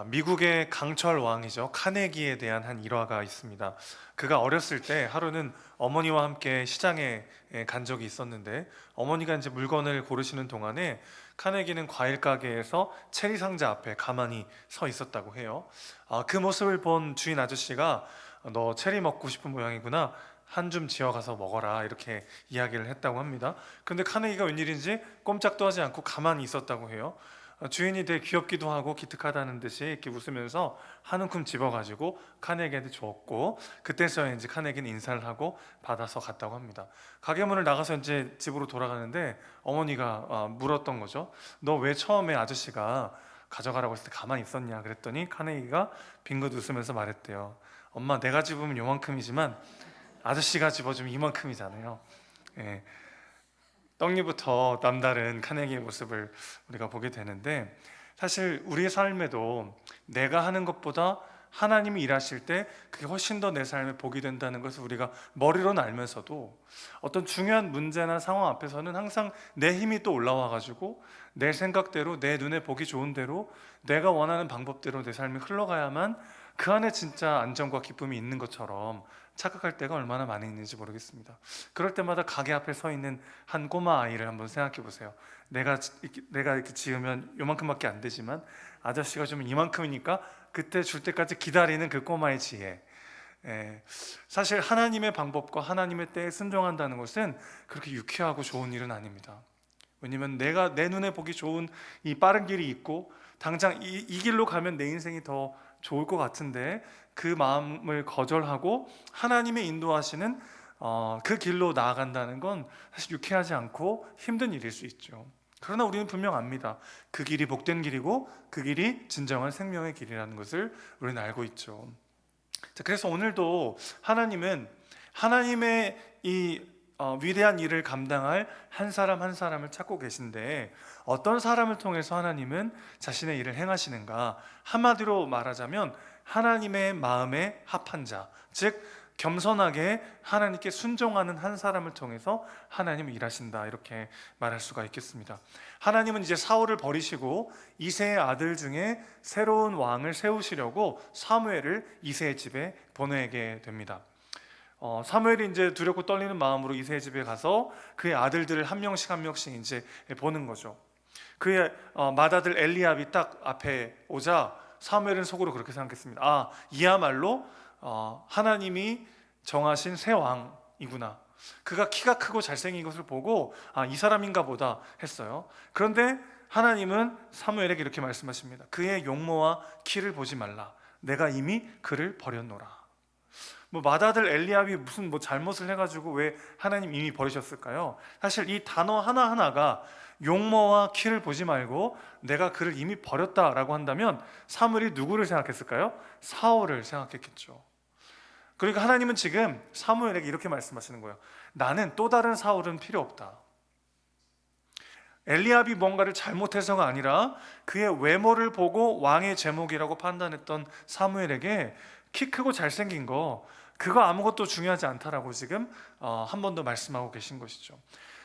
미국의 강철 왕이죠. 카네기에 대한 한 일화가 있습니다. 그가 어렸을 때 하루는 어머니와 함께 시장에 간 적이 있었는데, 어머니가 이제 물건을 고르시는 동안에 카네기는 과일 가게에서 체리 상자 앞에 가만히 서 있었다고 해요. 그 모습을 본 주인 아저씨가 너 체리 먹고 싶은 모양이구나. 한 줌 지어가서 먹어라, 이렇게 이야기를 했다고 합니다. 근데 카네기가 웬일인지 꼼짝도 하지 않고 가만히 있었다고 해요. 주인이 되게 귀엽기도 하고 기특하다는 듯이 이렇게 웃으면서 한 움큼 집어가지고 카네기한테 줬고, 그때서야 이제 카네기는 인사를 하고 받아서 갔다고 합니다. 가게 문을 나가서 이제 집으로 돌아가는데 어머니가 물었던 거죠. 너 왜 처음에 아저씨가 가져가라고 했을 때 가만히 있었냐 그랬더니, 카네기가 빙긋 웃으면서 말했대요. 엄마, 내가 집으면 요만큼이지만 아저씨가 집어주면 이만큼이잖아요. 예, 떡잎부터 남다른 카네기의 모습을 우리가 보게 되는데, 사실 우리의 삶에도 내가 하는 것보다 하나님이 일하실 때 그게 훨씬 더 내 삶에 복이 된다는 것을 우리가 머리로는 알면서도, 어떤 중요한 문제나 상황 앞에서는 항상 내 힘이 또 올라와 가지고 내 생각대로, 내 눈에 보기 좋은 대로, 내가 원하는 방법대로 내 삶이 흘러가야만 그 안에 진짜 안정과 기쁨이 있는 것처럼 착각할 때가 얼마나 많이 있는지 모르겠습니다. 그럴 때마다 가게 앞에 서 있는 한 꼬마 아이를 한번 생각해 보세요. 내가 이렇게 지으면 요만큼밖에 안 되지만 아저씨가 주면 이만큼이니까 그때 줄 때까지 기다리는 그 꼬마의 지혜. 사실 하나님의 방법과 하나님의 때에 순종한다는 것은 그렇게 유쾌하고 좋은 일은 아닙니다. 왜냐면 내가 내 눈에 보기 좋은 이 빠른 길이 있고, 당장 이 길로 가면 내 인생이 더 좋을 것 같은데 그 마음을 거절하고 하나님의 인도하시는 그 길로 나아간다는 건 사실 유쾌하지 않고 힘든 일일 수 있죠. 그러나 우리는 분명 압니다. 그 길이 복된 길이고 그 길이 진정한 생명의 길이라는 것을 우리는 알고 있죠. 자, 그래서 오늘도 하나님은 하나님의 이 위대한 일을 감당할 한 사람 한 사람을 찾고 계신데, 어떤 사람을 통해서 하나님은 자신의 일을 행하시는가? 한마디로 말하자면 하나님의 마음에 합한 자, 즉 겸손하게 하나님께 순종하는 한 사람을 통해서 하나님은 일하신다, 이렇게 말할 수가 있겠습니다. 하나님은 이제 사울을 버리시고 이새의 아들 중에 새로운 왕을 세우시려고 사무엘을 이새의 집에 보내게 됩니다. 사무엘이 이제 두렵고 떨리는 마음으로 이새의 집에 가서 그의 아들들을 한 명씩 한 명씩 이제 보는 거죠. 그의 맏아들 엘리압이 딱 앞에 오자 사무엘은 속으로 그렇게 생각했습니다. 이야말로 하나님이 정하신 새 왕이구나. 그가 키가 크고 잘생긴 것을 보고 이 사람인가 보다 했어요. 그런데 하나님은 사무엘에게 이렇게 말씀하십니다. 그의 용모와 키를 보지 말라. 내가 이미 그를 버렸노라. 맏아들 엘리압이 무슨 잘못을 해가지고 왜 하나님 이미 버리셨을까요? 사실 이 단어 하나하나가 용모와 키를 보지 말고 내가 그를 이미 버렸다라고 한다면 사무엘이 누구를 생각했을까요? 사울을 생각했겠죠. 그러니까 하나님은 지금 사무엘에게 이렇게 말씀하시는 거예요. 나는 또 다른 사울은 필요 없다. 엘리압이 뭔가를 잘못해서가 아니라 그의 외모를 보고 왕의 제목이라고 판단했던 사무엘에게 키 크고 잘생긴 거, 그거 아무것도 중요하지 않다라고 지금 한 번 더 말씀하고 계신 것이죠.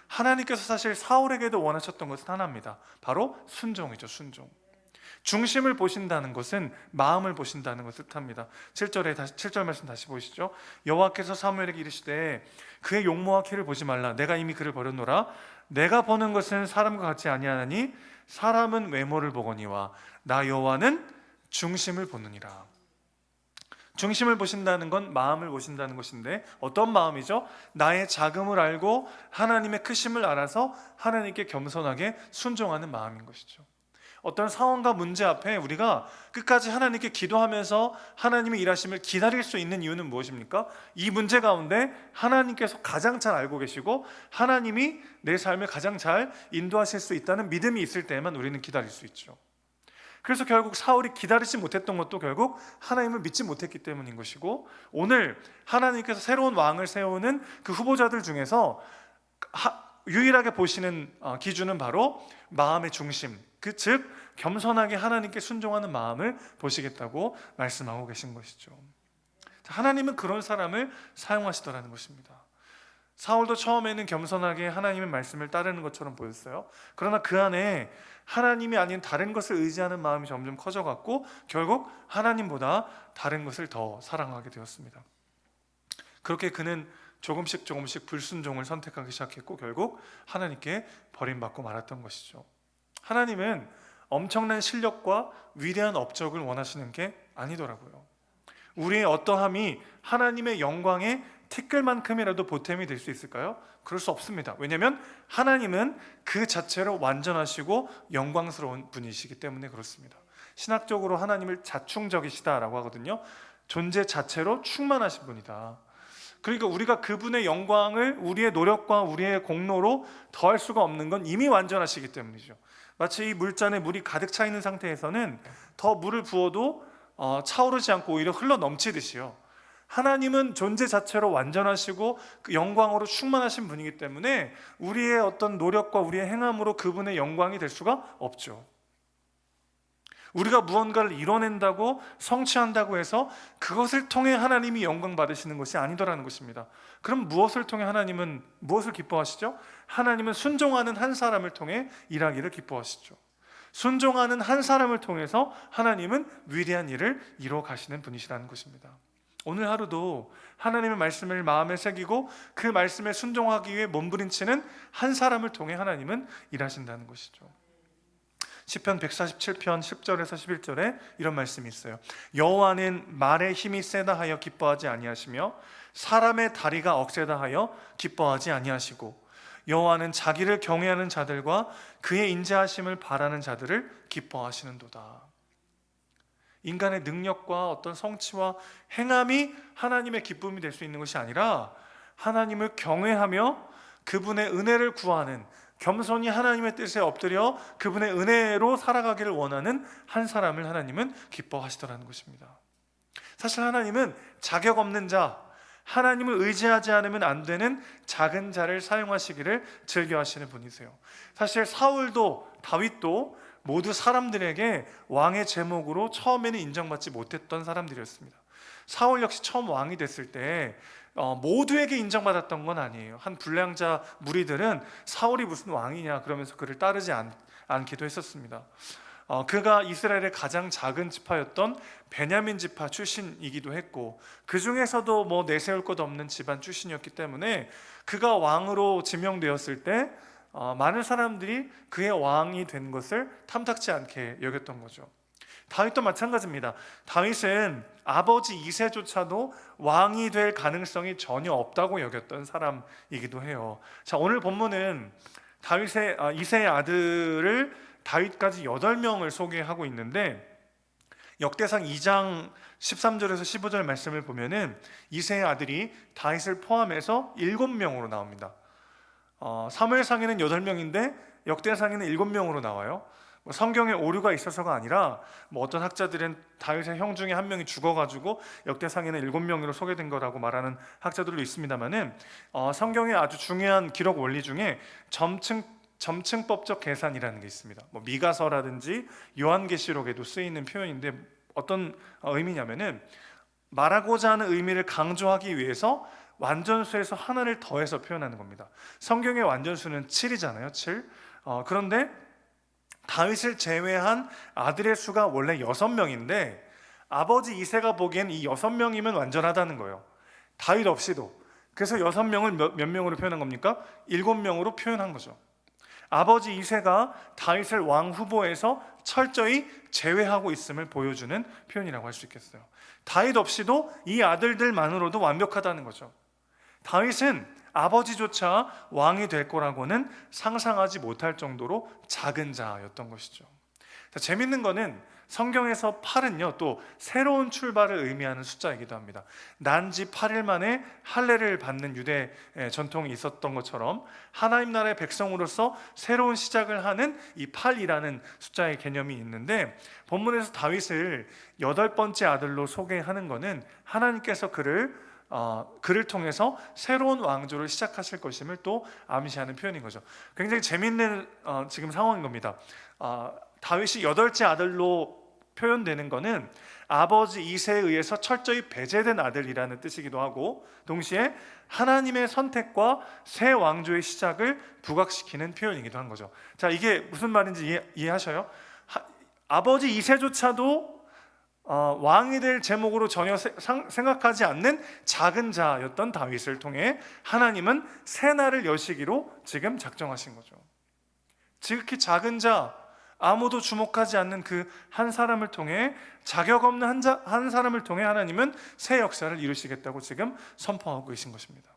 하나님께서 사실 사울에게도 원하셨던 것은 하나입니다. 바로 순종이죠. 순종. 중심을 보신다는 것은 마음을 보신다는 것을 뜻합니다. 7절 말씀 다시 보시죠. 여호와께서 사무엘에게 이르시되 그의 용모와 키를 보지 말라. 내가 이미 그를 버렸노라. 내가 보는 것은 사람과 같지 아니하나니 사람은 외모를 보거니와 나 여호와는 중심을 보느니라. 중심을 보신다는 건 마음을 보신다는 것인데, 어떤 마음이죠? 나의 작음을 알고 하나님의 크심을 알아서 하나님께 겸손하게 순종하는 마음인 것이죠. 어떤 상황과 문제 앞에 우리가 끝까지 하나님께 기도하면서 하나님의 일하심을 기다릴 수 있는 이유는 무엇입니까? 이 문제 가운데 하나님께서 가장 잘 알고 계시고 하나님이 내 삶을 가장 잘 인도하실 수 있다는 믿음이 있을 때에만 우리는 기다릴 수 있죠. 그래서 결국 사울이 기다리지 못했던 것도 결국 하나님을 믿지 못했기 때문인 것이고, 오늘 하나님께서 새로운 왕을 세우는 그 후보자들 중에서 유일하게 보시는 기준은 바로 마음의 중심, 즉 겸손하게 하나님께 순종하는 마음을 보시겠다고 말씀하고 계신 것이죠. 하나님은 그런 사람을 사용하시더라는 것입니다. 사울도 처음에는 겸손하게 하나님의 말씀을 따르는 것처럼 보였어요. 그러나 그 안에 하나님이 아닌 다른 것을 의지하는 마음이 점점 커져갔고 결국 하나님보다 다른 것을 더 사랑하게 되었습니다. 그렇게 그는 조금씩 불순종을 선택하기 시작했고 결국 하나님께 버림받고 말았던 것이죠. 하나님은 엄청난 실력과 위대한 업적을 원하시는 게 아니더라고요. 우리의 어떠함이 하나님의 영광에 티끌만큼이라도 보탬이 될 수 있을까요? 그럴 수 없습니다. 왜냐하면 하나님은 그 자체로 완전하시고 영광스러운 분이시기 때문에 그렇습니다. 신학적으로 하나님을 자충적이시다라고 하거든요. 존재 자체로 충만하신 분이다. 그러니까 우리가 그분의 영광을 우리의 노력과 우리의 공로로 더할 수가 없는 건 이미 완전하시기 때문이죠. 마치 이 물잔에 물이 가득 차 있는 상태에서는 더 물을 부어도 차오르지 않고 오히려 흘러 넘치듯이요. 하나님은 존재 자체로 완전하시고 그 영광으로 충만하신 분이기 때문에 우리의 어떤 노력과 우리의 행함으로 그분의 영광이 될 수가 없죠. 우리가 무언가를 이뤄낸다고 성취한다고 해서 그것을 통해 하나님이 영광 받으시는 것이 아니더라는 것입니다. 그럼 무엇을 통해 하나님은 무엇을 기뻐하시죠? 하나님은 순종하는 한 사람을 통해 일하기를 기뻐하시죠. 순종하는 한 사람을 통해서 하나님은 위대한 일을 이루어 가시는 분이시라는 것입니다. 오늘 하루도 하나님의 말씀을 마음에 새기고 그 말씀에 순종하기 위해 몸부림치는 한 사람을 통해 하나님은 일하신다는 것이죠. 시편 147편 10절에서 11절에 이런 말씀이 있어요. 여호와는 말의 힘이 세다 하여 기뻐하지 아니하시며 사람의 다리가 억세다 하여 기뻐하지 아니하시고 여호와는 자기를 경외하는 자들과 그의 인자하심을 바라는 자들을 기뻐하시는도다. 인간의 능력과 어떤 성취와 행함이 하나님의 기쁨이 될 수 있는 것이 아니라 하나님을 경외하며 그분의 은혜를 구하는, 겸손히 하나님의 뜻에 엎드려 그분의 은혜로 살아가기를 원하는 한 사람을 하나님은 기뻐하시더라는 것입니다. 사실 하나님은 자격 없는 자, 하나님을 의지하지 않으면 안 되는 작은 자를 사용하시기를 즐겨하시는 분이세요. 사실 사울도 다윗도 모두 사람들에게 왕의 제목으로 처음에는 인정받지 못했던 사람들이었습니다. 사울 역시 처음 왕이 됐을 때 모두에게 인정받았던 건 아니에요. 한 불량자 무리들은 사울이 무슨 왕이냐 그러면서 그를 따르지 않기도 했었습니다. 그가 이스라엘의 가장 작은 지파였던 베냐민 지파 출신이기도 했고 그 중에서도 뭐 내세울 것 없는 집안 출신이었기 때문에 그가 왕으로 지명되었을 때 많은 사람들이 그의 왕이 된 것을 탐탁지 않게 여겼던 거죠. 다윗도 마찬가지입니다. 다윗은 아버지 이새조차도 왕이 될 가능성이 전혀 없다고 여겼던 사람이기도 해요. 자, 오늘 본문은 이새의 아들을 다윗까지 8명을 소개하고 있는데 역대상 2장 13절에서 15절 말씀을 보면은 이새의 아들이 다윗을 포함해서 7명으로 나옵니다. 사무엘상에는 8명인데 역대상에는 7명으로 나와요. 성경에 오류가 있어서가 아니라 어떤 학자들은 다윗의 형 중에 한 명이 죽어가지고 역대상에는 7명으로 소개된 거라고 말하는 학자들도 있습니다만은 성경의 아주 중요한 기록 원리 중에 점층법적 계산이라는 게 있습니다. 미가서라든지 요한계시록에도 쓰이는 표현인데 어떤 의미냐면은 말하고자 하는 의미를 강조하기 위해서 완전수에서 하나를 더해서 표현하는 겁니다. 성경의 완전수는 7이잖아요. 7. 그런데 다윗을 제외한 아들의 수가 원래 6명인데 아버지 이새가 보기엔 이 6명이면 완전하다는 거예요. 다윗 없이도. 그래서 6명을 몇 명으로 표현한 겁니까? 7명으로 표현한 거죠. 아버지 이새가 다윗을 왕 후보에서 철저히 제외하고 있음을 보여주는 표현이라고 할 수 있겠어요. 다윗 없이도 이 아들들만으로도 완벽하다는 거죠. 다윗은 아버지조차 왕이 될 거라고는 상상하지 못할 정도로 작은 자였던 것이죠. 재밌는 거는 성경에서 8은요 또 새로운 출발을 의미하는 숫자이기도 합니다. 난지 8일 만에 할례를 받는 유대 전통이 있었던 것처럼 하나님 나라의 백성으로서 새로운 시작을 하는 이 8이라는 숫자의 개념이 있는데 본문에서 다윗을 8번째 아들로 소개하는 것은 하나님께서 그를 통해서 새로운 왕조를 시작하실 것임을 또 암시하는 표현인 거죠. 굉장히 재밌는 지금 상황인 겁니다. 다윗이 8째 아들로 표현되는 것은 아버지 이새에 의해서 철저히 배제된 아들이라는 뜻이기도 하고, 동시에 하나님의 선택과 새 왕조의 시작을 부각시키는 표현이기도 한 거죠. 자, 이게 무슨 말인지 이해하셔요? 아버지 이새조차도 왕이 될 제목으로 전혀 생각하지 않는 작은 자였던 다윗을 통해 하나님은 새 날을 여시기로 지금 작정하신 거죠. 지극히 작은 자, 아무도 주목하지 않는 그 한 사람을 통해, 자격 없는 한 사람을 통해 하나님은 새 역사를 이루시겠다고 지금 선포하고 계신 것입니다.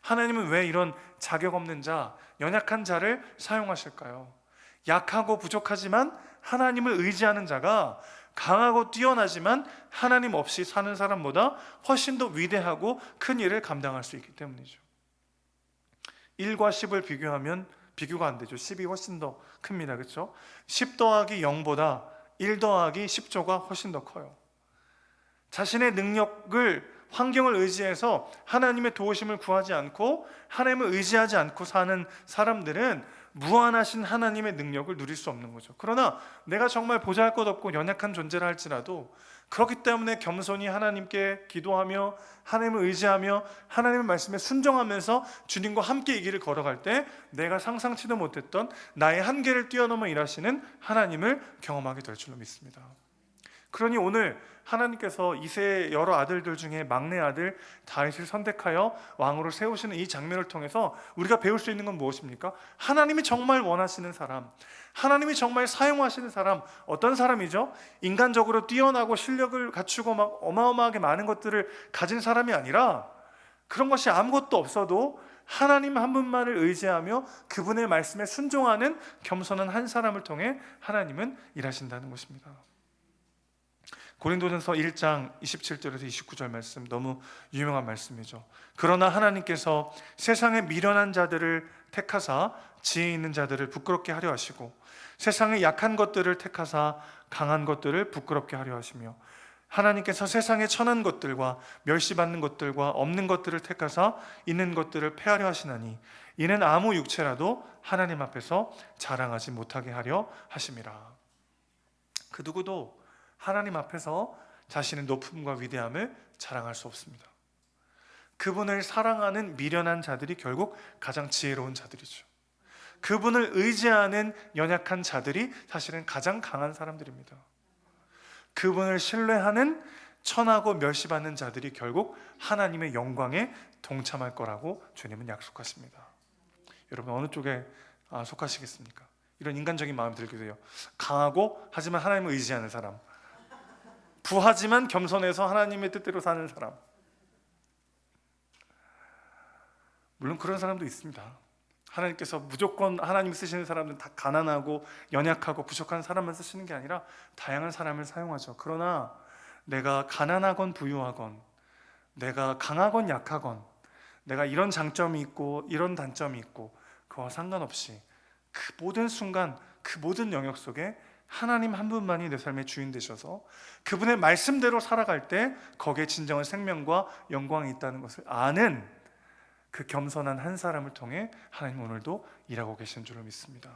하나님은 왜 이런 자격 없는 자, 연약한 자를 사용하실까요? 약하고 부족하지만 하나님을 의지하는 자가 강하고 뛰어나지만 하나님 없이 사는 사람보다 훨씬 더 위대하고 큰 일을 감당할 수 있기 때문이죠. 1과 10을 비교하면 비교가 안 되죠. 10이 훨씬 더 큽니다. 그렇죠? 10 더하기 0보다 1 더하기 10조가 훨씬 더 커요. 자신의 능력을, 환경을 의지해서 하나님의 도우심을 구하지 않고 하나님을 의지하지 않고 사는 사람들은 무한하신 하나님의 능력을 누릴 수 없는 거죠. 그러나 내가 정말 보잘것없고 연약한 존재라 할지라도, 그렇기 때문에 겸손히 하나님께 기도하며 하나님을 의지하며 하나님의 말씀에 순종하면서 주님과 함께 이 길을 걸어갈 때 내가 상상치도 못했던 나의 한계를 뛰어넘어 일하시는 하나님을 경험하게 될 줄로 믿습니다. 그러니 오늘 하나님께서 이새의 여러 아들들 중에 막내 아들 다윗을 선택하여 왕으로 세우시는 이 장면을 통해서 우리가 배울 수 있는 건 무엇입니까? 하나님이 정말 원하시는 사람, 하나님이 정말 사용하시는 사람, 어떤 사람이죠? 인간적으로 뛰어나고 실력을 갖추고 막 어마어마하게 많은 것들을 가진 사람이 아니라, 그런 것이 아무것도 없어도 하나님 한 분만을 의지하며 그분의 말씀에 순종하는 겸손한 한 사람을 통해 하나님은 일하신다는 것입니다. 고린도전서 1장 27절에서 29절 말씀, 너무 유명한 말씀이죠. 그러나 하나님께서 세상의 미련한 자들을 택하사 지혜 있는 자들을 부끄럽게 하려 하시고, 세상의 약한 것들을 택하사 강한 것들을 부끄럽게 하려 하시며, 하나님께서 세상의 천한 것들과 멸시받는 것들과 없는 것들을 택하사 있는 것들을 폐하려 하시나니, 이는 아무 육체라도 하나님 앞에서 자랑하지 못하게 하려 하심이라. 그 누구도 하나님 앞에서 자신의 높음과 위대함을 자랑할 수 없습니다. 그분을 사랑하는 미련한 자들이 결국 가장 지혜로운 자들이죠. 그분을 의지하는 연약한 자들이 사실은 가장 강한 사람들입니다. 그분을 신뢰하는 천하고 멸시받는 자들이 결국 하나님의 영광에 동참할 거라고 주님은 약속하십니다. 여러분, 어느 쪽에 속하시겠습니까? 이런 인간적인 마음이 들기도 해요. 강하고 하지만 하나님을 의지하는 사람, 부하지만 겸손해서 하나님의 뜻대로 사는 사람. 물론 그런 사람도 있습니다. 하나님께서 무조건 하나님 쓰시는 사람들은 다 가난하고 연약하고 부족한 사람만 쓰시는 게 아니라 다양한 사람을 사용하죠. 그러나 내가 가난하건 부유하건, 내가 강하건 약하건, 내가 이런 장점이 있고 이런 단점이 있고, 그와 상관없이 그 모든 순간, 그 모든 영역 속에 하나님 한 분만이 내 삶의 주인 되셔서 그분의 말씀대로 살아갈 때 거기에 진정한 생명과 영광이 있다는 것을 아는 그 겸손한 한 사람을 통해 하나님 오늘도 일하고 계신 줄을 믿습니다.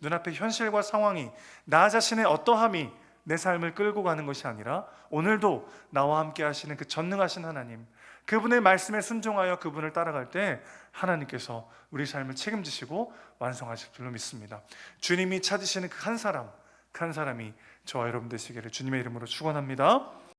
눈앞의 현실과 상황이, 나 자신의 어떠함이 내 삶을 끌고 가는 것이 아니라 오늘도 나와 함께 하시는 그 전능하신 하나님, 그분의 말씀에 순종하여 그분을 따라갈 때 하나님께서 우리 삶을 책임지시고 완성하실 줄로 믿습니다. 주님이 찾으시는 그 한 사람, 그 한 사람이 저와 여러분 되시기를 주님의 이름으로 축원합니다.